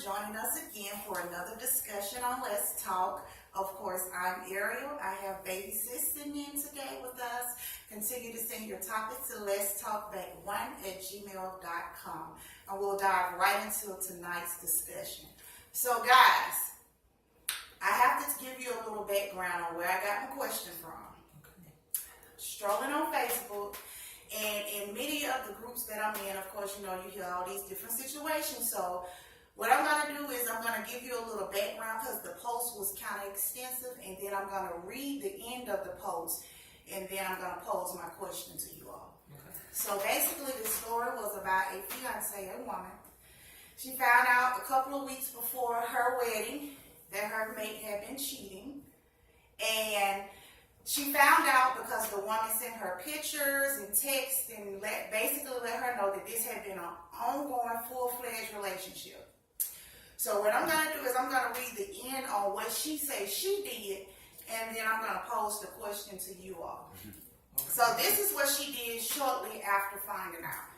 joining us again for another discussion on Let's Talk. Of course, I'm Ariel. I have Baby Sis sitting in today with us. Continue to send your topics to Let's Talk Back1@gmail.com. And we'll dive right into tonight's discussion. So guys, I have to give you a little background on where I got my question from. Strolling on Facebook, and in many of the groups that I'm in, of course, you hear all these different situations. So what I'm going to do is I'm going to give you a little background because the post was kind of extensive, and then I'm going to read the end of the post, and then I'm going to pose my question to you all. Okay. So basically the story was about a fiance, a woman. She found out a couple of weeks before her wedding that her mate had been cheating, and she found out because the woman sent her pictures and texts and basically let her know that this had been an ongoing, full-fledged relationship. So what I'm going to do is I'm going to read the end on what she says she did, and then I'm going to pose the question to you all. So this is what she did shortly after finding out.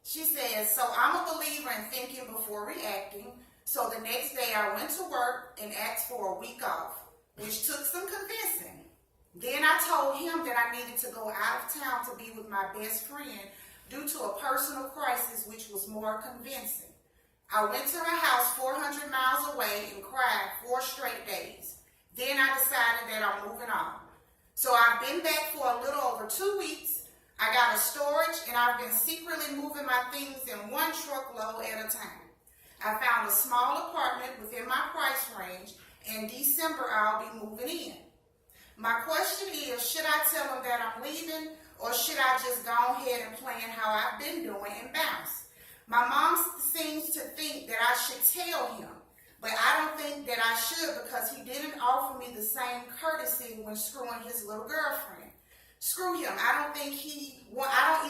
She says, so I'm a believer in thinking before reacting. So the next day I went to work and asked for a week off, which took some convincing. Then I told him that I needed to go out of town to be with my best friend due to a personal crisis, which was more convincing. I went to her house 400 miles away and cried 4 straight days. Then I decided that I'm moving on. So I've been back for a little over 2 weeks. I got a storage and I've been secretly moving my things in 1 truckload at a time. I found a small apartment within my price range, and in December I'll be moving in. My question is, should I tell him that I'm leaving, or should I just go ahead and plan how I've been doing and bounce? My mom seems to think that I should tell him, but I don't think that I should because he didn't offer me the same courtesy when screwing his little girlfriend. Screw him. I don't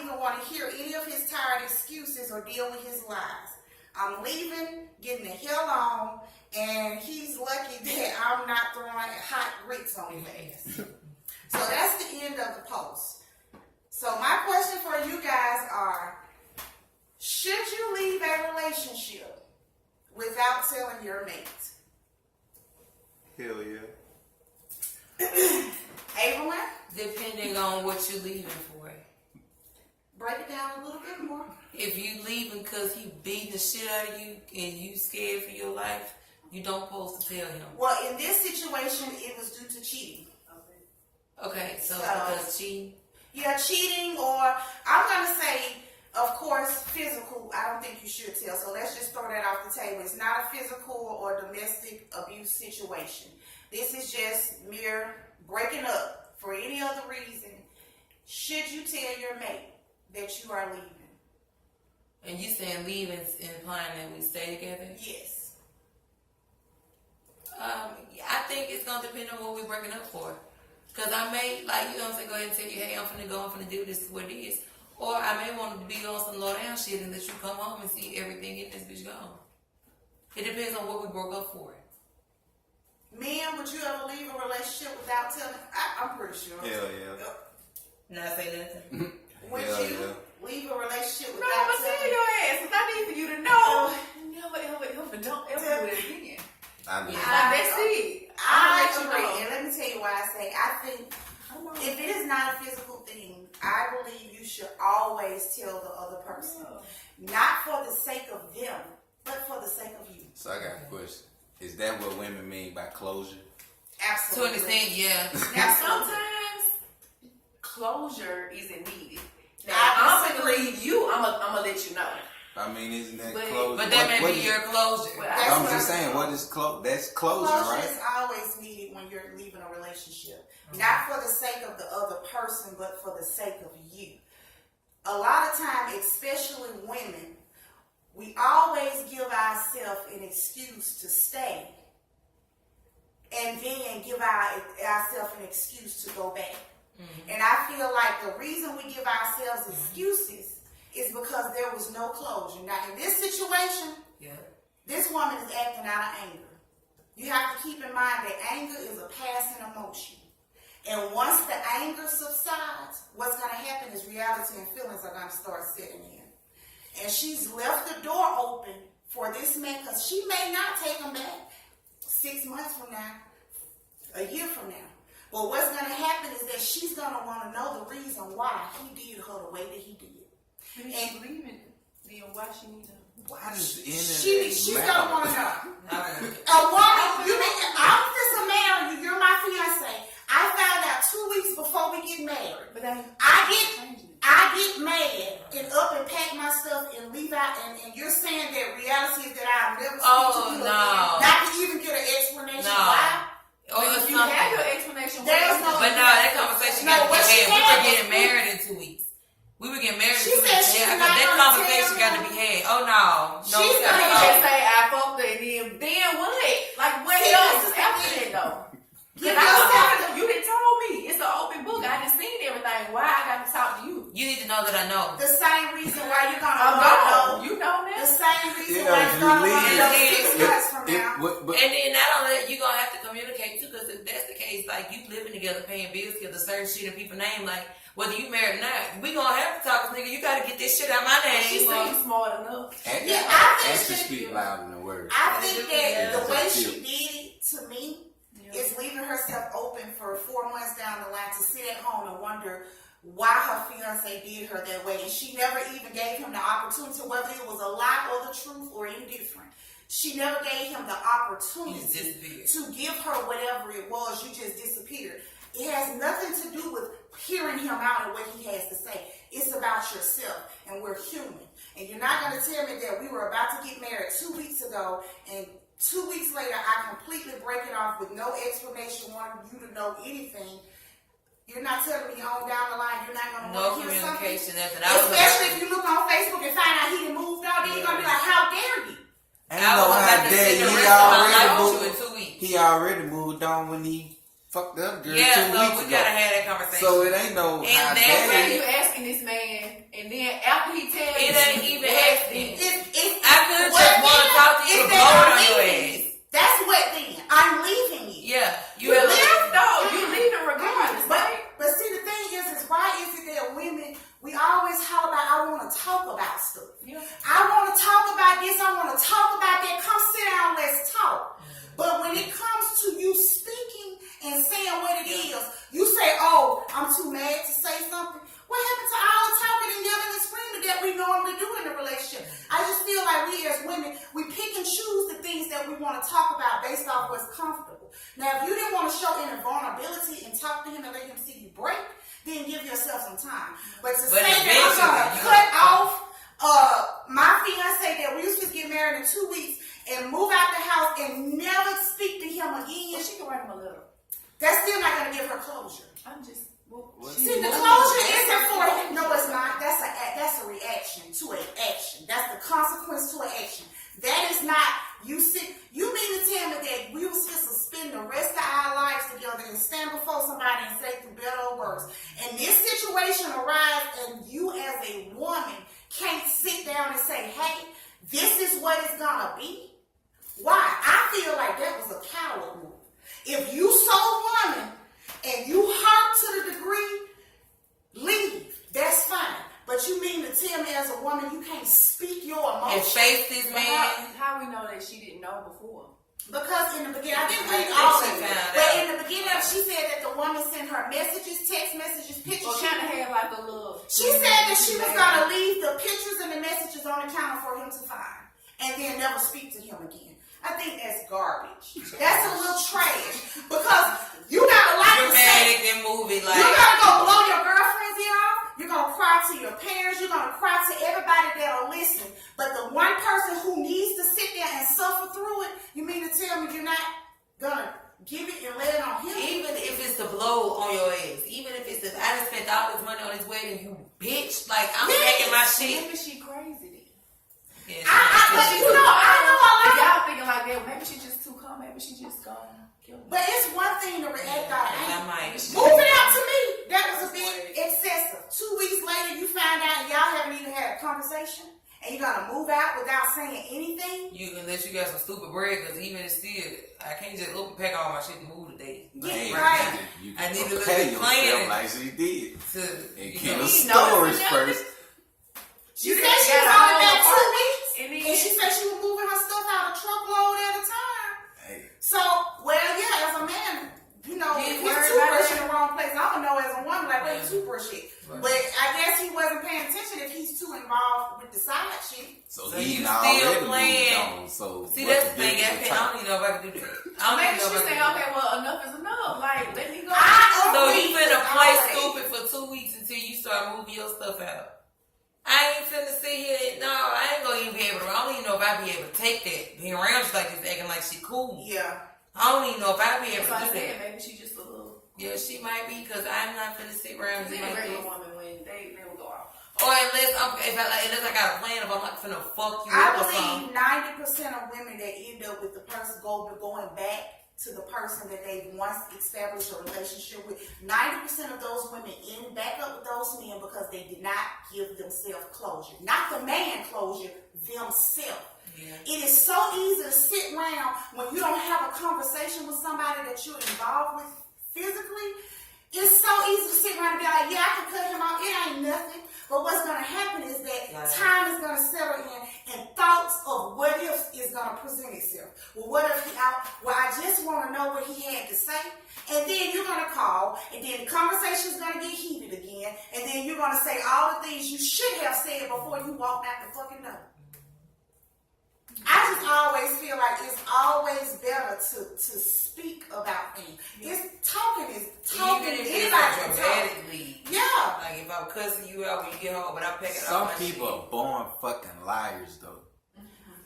even want to hear any of his tired excuses or deal with his lies. I'm leaving, getting the hell on, and he's lucky that I'm not throwing hot grits on his ass. So that's the end of the post. So my question for you guys are, should you leave a relationship without telling your mate? Hell yeah. Ava, depending on what you're leaving for. Break it down a little bit more. If you leaving because he beating the shit out of you and you scared for your life, you don't supposed to tell him. Well, in this situation, it was due to cheating. Okay, so because cheating? Yeah, cheating, or I'm going to say, of course, physical, I don't think you should tell. So let's just throw that off the table. It's not a physical or domestic abuse situation. This is just mere breaking up for any other reason. Should you tell your mate that you are leaving? And you saying leaving is implying that we stay together? Yes. I think it's going to depend on what we're breaking up for. Because I may, go ahead and tell you, hey, I'm finna do this is what it is. Or I may want to be on some low down shit and let you come home and see everything in this bitch gone. It depends on what we broke up for. Men, would you ever leave a relationship without telling? I'm pretty sure. Hell yeah. Not say nothing. Would you leave a relationship without telling? No, but tell your ass, because I need for you to know. Never, ever, don't ever do it again. That's it. I agree. And let me tell you why I say, I think if it is not a physical thing, I believe you should always tell the other person. Not for the sake of them, but for the sake of you. So I got a question. Is that what women mean by closure? Absolutely. To an extent, yeah. Now, sometimes closure isn't needed. Now, I I'm going to leave you, I'm going to let you know. I mean, isn't that But- closure? But that may be your closure. I'm just saying, what is that's closure, Closure right? is always needed when you're leaving a relationship. Not for the sake of the other person, but for the sake of you. A lot of time, especially women, we always give ourselves an excuse to stay. And then give ourselves an excuse to go back. Mm-hmm. And I feel like the reason we give ourselves excuses is because there was no closure. Now, in this situation, this woman is acting out of anger. You have to keep in mind that anger is a passing emotion. And once the anger subsides, what's going to happen is reality and feelings are going to start setting in. And she's left the door open for this man, because she may not take him back 6 months from now, a year from now. But what's going to happen is that she's going to want to know the reason why he did her the way that he did. And she's leaving, then why she need to? Why does it end She's going to want to know. Alright. A woman, you mean, I'm just a marry you, you're my fiance. I found out 2 weeks before we get married. But that I get mad and up and pack my stuff and leave out, and you're saying that reality is that I'll never speak to you again, not to even get an explanation why. Or if you have your explanation, There's no. But no, that conversation got to be had. We were getting married in 2 weeks. We were getting married in 2 weeks. She's Yeah, not that gonna conversation tell got to be had. Oh no, no. She's we gotta gonna go. just say I fucked her, and then what? Like what See, else this is after the that though? Yeah, I was telling them, you didn't told me. It's an open book. I done seen everything. Why I got to talk to you? You need to know that I know. The same reason why you're gonna I'm want to know. gone. You know The that. same reason Yeah, why if you're gonna you want to know leave, 6 months from now. And then not only that, you're gonna have to communicate too, because if that's the case, like you living together, paying bills together, certain shit in people's name, like whether you married or not, we gonna have to talk, nigga. You gotta get this shit out my name. She say you smart enough. Yeah, I think Actions speak louder than words. I think that the way Yeah. she did it to me is leaving herself open for 4 months down the line to sit at home and wonder why her fiance did her that way. And she never even gave him the opportunity, whether it was a lie or the truth or indifferent. She never gave him the opportunity to give her whatever it was. You just disappeared. It has nothing to do with hearing him out and what he has to say. It's about yourself, and we're human. And you're not going to tell me that we were about to get married 2 weeks ago, and 2 weeks later I completely break it off with no explanation, wanting you to know anything. You're not telling me on down the line you're not going to No want to hear something. communication, nothing. Especially if you look on Facebook and find out he done moved out, then you're going to be like, how dare you? Ain't no how dare you. He already moved on when he fucked the other girl 2 weeks ago. Yeah, so we gotta have that conversation. So it ain't no how that's dare Why you. you asking this man, and then after he tells you, It ain't even asking. It's I could just want to talk to you it's for that blowing I'm on your leaving ass. you. That's what then. I'm leaving you. Yeah, you live though. You leaving regardless, right? But see, the thing is why is it that women, we always holler about, I want to talk about stuff. Yeah. I want to talk about this. I want to talk about that. Come sit down, let's talk. But when it comes to you speaking and saying what it is, you say, oh, I'm too mad to say something. What happened to all the talking and yelling and screaming that we normally do in a relationship? I just feel like we as women, we pick and choose the things that we want to talk about based off what's comfortable. Now, if you didn't want to show any vulnerability and talk to him and let him see you break, then give yourself some time. But to say that I'm going to cut off my fiance that we used to get married in 2 weeks and move out the house and never speak to him again, Well, she can write him a letter. that's still not going to give her closure. I'm just. See, the closure isn't for him. No, it's not. That's a reaction to an action. That's the consequence to an action. That is not you sit. You mean to tell me that we was supposed to spend the rest of our lives together and stand before somebody and say through better or worse, and this situation arises, and you as a woman can't sit down and say, "Hey, this is what it's gonna be." Why? I feel like that was a coward move. If you so woman and you hurt to the degree, leave. That's fine. But you mean to tell me as a woman you can't speak your emotions? And face this man. How we know that she didn't know before? Because in the beginning, I didn't I read think all she of it. found But out. in the beginning, she said that the woman sent her messages, text messages, pictures. Or kind of had like a little. She said that she was going to leave the pictures and the messages on the counter for him to find. And then never speak to him again. I think that's garbage. That's a little trash. Because you got to like to say, Dramatic and movie like. you're going to go blow your girlfriend's ear off. You're going to cry to your parents. You're going to cry to everybody that'll listen. But the one person who needs to sit there and suffer through it, you mean to tell me you're not going to give it and lay it on him? Even if it's the blow on your ass, even if it's I done spent all this money on this wedding, you bitch. Like I'm taking my shit. Maybe she crazy then. Yeah, But you know, I know a lot. Y'all thinking like that? Maybe she just too calm. Maybe she just gonna kill me. But it's one thing to react out of I anger. might. Moving out to me, that was a bit excessive. 2 weeks later, you find out and y'all haven't even had a conversation, and you're gonna move out without saying anything. You unless you got some stupid bread, because even still, I can't just open pack all my shit and move today. Yeah, Like, right. You I need to look prepare at planning yourself like she did. to And you kill know, the He knows storage for first. She You said she got was a only whole back 2 apartment, weeks, and then- and she said she was moving So So he you already still moved playing. on. So See, what's that's the thing. difference I don't even know if I can do that. I don't Maybe even know she if I say, can do okay, that. well, enough is enough. Like, let me go. So you finna play always. stupid for 2 weeks until you start moving your stuff out. I ain't finna sit here. No, I ain't gonna even be able to. I don't even know if I'd be able to take that. Being around you like this, acting like she cool. Yeah. I don't even know if I'd be able That's to what do I said. that. Maybe she just a little. Yeah, she might be, because I'm not finna sit around She's and a like regular this. woman when they will go out. Or unless I got a plan, if I'm like finna fuck you I up or something. believe 90% of women that end up with the person going back to the person that they once established a relationship with. 90% of those women end back up with those men because they did not give themselves closure. Not the man closure, themselves. Yeah. It is so easy to sit around when you don't have a conversation with somebody that you're involved with physically. It's so easy to sit around and be like, yeah, I can cut him off. It ain't nothing. But what's going to happen is that time is going to settle in and thoughts of what if is going to present itself. Well, what if I just want to know what he had to say. And then you're going to call, and then the conversation is going to get heated again. And then you're going to say all the things you should have said before you walked out the fucking door. I just always feel like it's always better to speak about things. Talking. Even if it's dramatically. Yeah. Like if I'm cussing you out when you get home, but I'm picking Some up my people shit. are born fucking liars, though.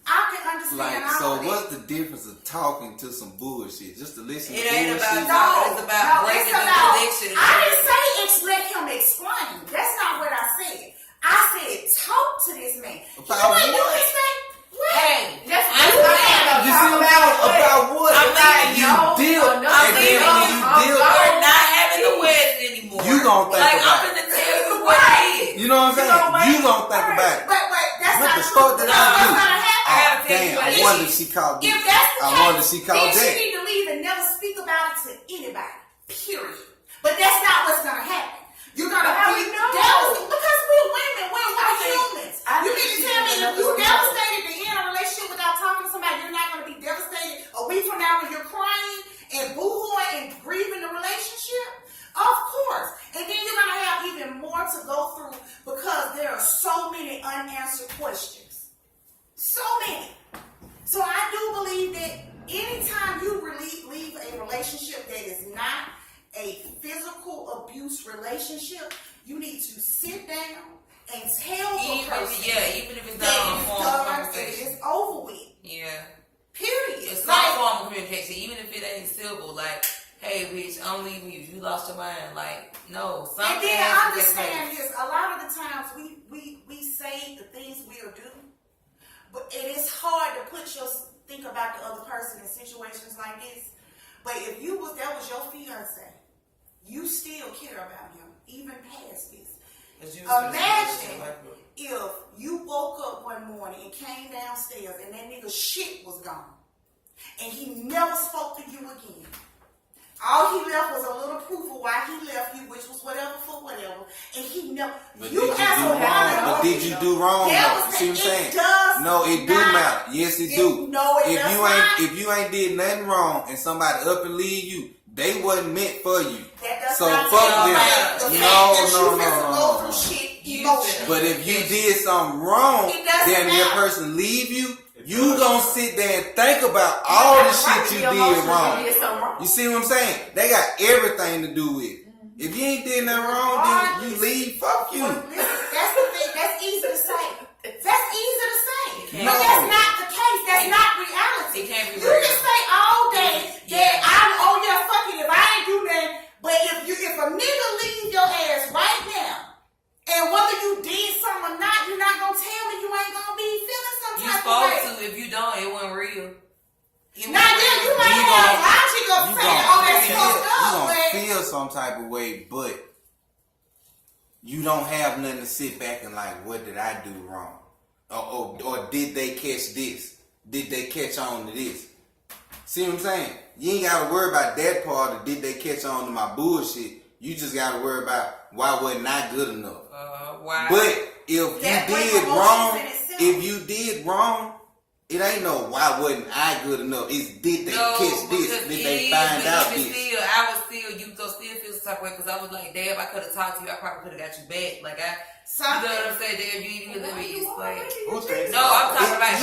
I can understand Like, all so that. what's the difference of talking to some bullshit? Just to listen It to ain't bullshit? about talking, it's about breaking the connection. I didn't say let him explain. That's not what I said. I said talk to this man. About You what? can say, what? Hey, That's I'm saying You see what I'm saying? About what? I'm saying You no, deal, no, and then when you deal, we're not having the wedding anymore. you gonna think like, about I'm gonna tell you what it is. you know what I'm saying? You gonna think about it. But that's What not the true. fuck did I Because do? what's gonna happen? I gotta tell you Damn, what I it wonder is. if she called If this. that's the I case, wonder if she called then that. she need to leave and never speak about it to anybody. Period. But that's not what's gonna happen. You're gonna How be we know? devastated because we're women. We're humans. I You think need to she tell me did if you enough. devastated to end a relationship without talking to somebody, you're not gonna be devastated a week from now when you're crying and boo-hooing and grieving the relationship. Of course. And then you're gonna have even more to go through because there are so many unanswered questions. So many. So I do believe that anytime you leave a relationship that is not a physical abuse relationship, you need to sit down and tell the person Even if it's not that on it's form of done and conversation. it's over with. Yeah. Period. It's Like, some form of communication, even if it ain't civil. Like, hey, bitch, I'm leaving you. You lost your mind. Like, no. and Something then has to take understand place. this. A lot of the times we say the things we'll do, but it is hard to think about the other person in situations like this. But if that was your fiance, you still care about him, even past this. Imagine if you woke up one morning and came downstairs and that nigga shit was gone. And he never spoke to you again. All he left was a little proof of why he left you, which was whatever for whatever. And he never. But you did you as do a wrong? woman, But did you do wrong? that Though? was See what I'm it saying? does No, it do not- matter. Yes, it do. No, it does not. If you ain't did nothing wrong and somebody up and leave you, they wasn't meant for you. That does So not fuck take them. away the fact No, that no, you no, have to no, go no. through shit You emotionally. But if you did something wrong, It doesn't then that matter. person leave you, you gonna sit there and think about all the shit you did wrong. You see what I'm saying? They got everything to do with it. If you ain't did nothing wrong, then you leave. Fuck you. Well, listen, that's the thing. That's easy to say. That's easy to say. No. But that's not the case. That's not reality. It can't be You real. can say all day that fuck it if I ain't do nothing. But if a nigga leave your ass right now, and whether you did something or not, you're not gonna tell me you ain't gonna be feeling some You type of supposed way. to. If you don't, it wasn't real. Now then, you might have logic of You saying, that's fucked up, but feel some type of way, but you don't have nothing to sit back and like, what did I do wrong? Or did they catch this? Did they catch on to this? See what I'm saying? You ain't gotta worry about that part of did they catch on to my bullshit. You just gotta worry about why wasn't I good enough. Why? But if That you brings did emotions wrong, in itself. if you did wrong, It ain't no why wasn't I good enough. It's did they catch this? Did they find out this? Still, I was still, you still feel some type of way because I was like, damn, I could have talked to you. I probably could have got you back. Like you know what I'm saying? Damn, you didn't let me explain. No, I'm talking about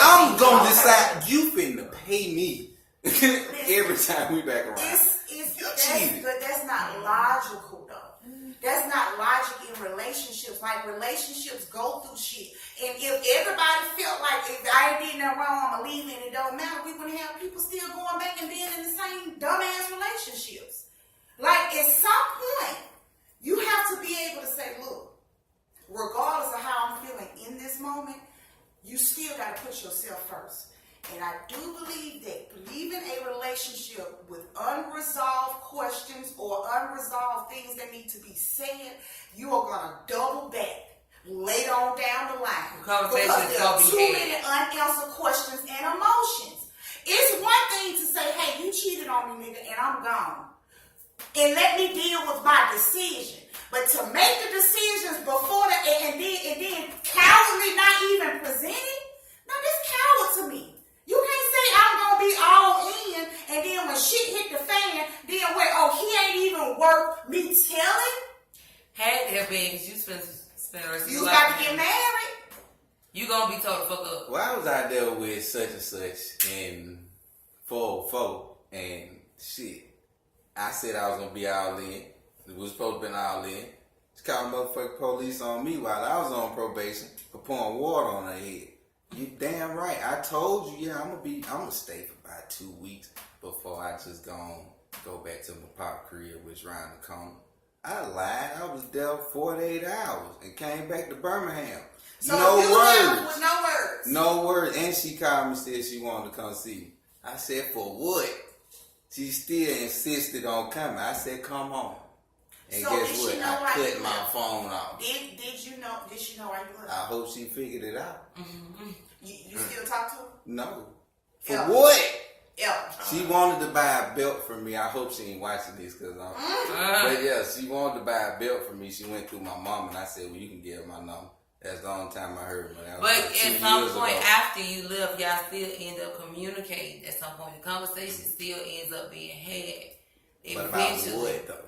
I'm gonna decide you finna pay me every time we back around. But that's not logical though. That's not logic in relationships. Like relationships go through shit. And if everybody felt like if I did nothing wrong, I'ma leave and it don't matter, we wouldn't have people still going back and being in the same dumbass relationships. Like at some point, you have to be able to say, look, regardless of how I'm feeling in this moment, you still gotta put yourself first. And I do believe that leaving a relationship with unresolved questions or unresolved things that need to be said, you are going to double back later on down the line. Because there are too many unanswered questions and emotions. It's one thing to say, hey, you cheated on me, nigga, and I'm gone. And let me deal with my decision. But to make the decisions before that and then cowardly not even present it, now this coward to me. You can't say I'm going to be all in, and then when shit hit the fan, then wait, he ain't even worth me telling? Had to have been, because you spent the rest of your life. You got to get married. You going to be told to fuck up. Well, I was out there with such and such in 404, and shit, I said I was going to be all in. We was supposed to be all in. She called motherfucking police on me while I was on probation for pouring water on her head. You damn right. I told you, I'm gonna stay for about 2 weeks before I just go back to my pop career, which around the corner. I lied. I was there 48 hours and came back to Birmingham. So no words. With no words. No words. And she called me and said she wanted to come see me. I said, for what? She still insisted on coming. I said, come on. And so guess what? I cut my phone off. Did she know why you left? I hope she figured it out. Mm-hmm. You still talk to her? No. For what? Yeah. She wanted to buy a belt for me. I hope she ain't watching this because but yeah, she wanted to buy a belt for me. She went through my mom and I said, well, you can give her my number. That's the only time I heard her. But at some point after you left, y'all still end up communicating. At some point, the conversation still ends up being had. But about what though?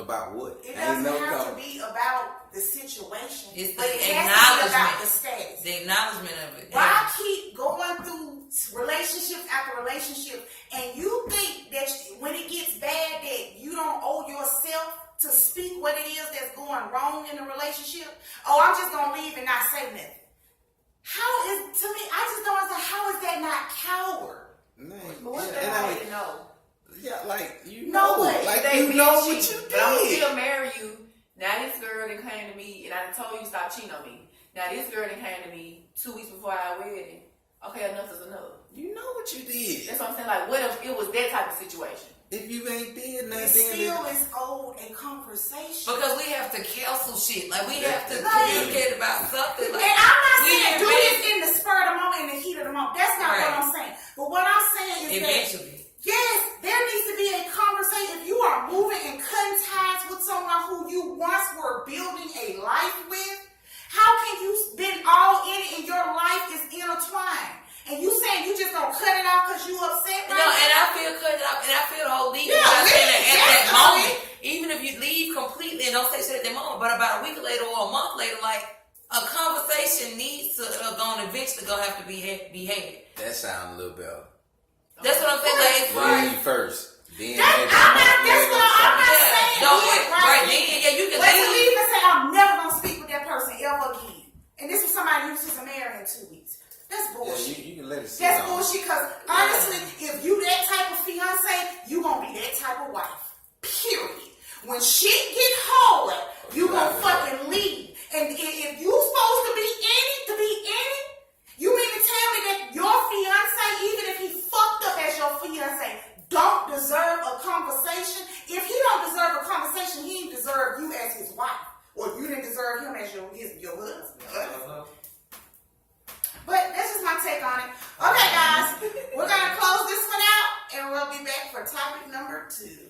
About what? It doesn't have to be about the situation. It's but the it has to be about acknowledgement. The status. The acknowledgement of it. Why keep going through relationship after relationship and you think that when it gets bad that you don't owe yourself to speak what it is that's going wrong in the relationship? Oh, I'm just going to leave and not say nothing. To me, I just don't understand, how is that not coward? But what's that way to know? Yeah, like you know what you did. But I'm gonna still marry you. Now this girl that came to me and I told you stop cheating on me. Now this girl that came to me 2 weeks before our wedding. Okay, enough is enough. You know what you did. That's what I'm saying. Like, what if it was that type of situation? If you ain't did nothing, it still is owed a conversation. Because we have to cancel shit. Like we have to communicate about something. Like, and I'm not saying do this in the spur of the moment, in the heat of the moment. That's not what I'm saying. But what I'm saying is eventually. Yes, there needs to be a conversation. If you are moving and cutting ties with someone who you once were building a life with, how can you been all in it and your life is intertwined? And you saying you just gonna cut it off because you upset right now? And I feel cut it off, and I feel the whole leave at that moment. Even if you leave completely and don't say shit at that moment, but about a week later or a month later, like a conversation needs to eventually have to be had. That sounds a little better. That's what I'm saying. Like, leave first. Then I'm not saying do it right then. Yeah, you can leave and say I'm never gonna speak with that person ever again. And this was somebody you was just married in 2 weeks. That's bullshit. Yeah, you can let it sit. That's bullshit because honestly, if you that type of fiance, you gonna be that type of wife. Period. When shit get hard, you gonna fucking leave. And if you supposed to be in it, you mean to tell me that your fiance, even if he fucked up as your fiance, don't deserve a conversation? If he don't deserve a conversation, he didn't deserve you as his wife. Or you didn't deserve him as your husband. But that's just my take on it. Okay, guys, we're going to close this one out, and we'll be back for topic number 2.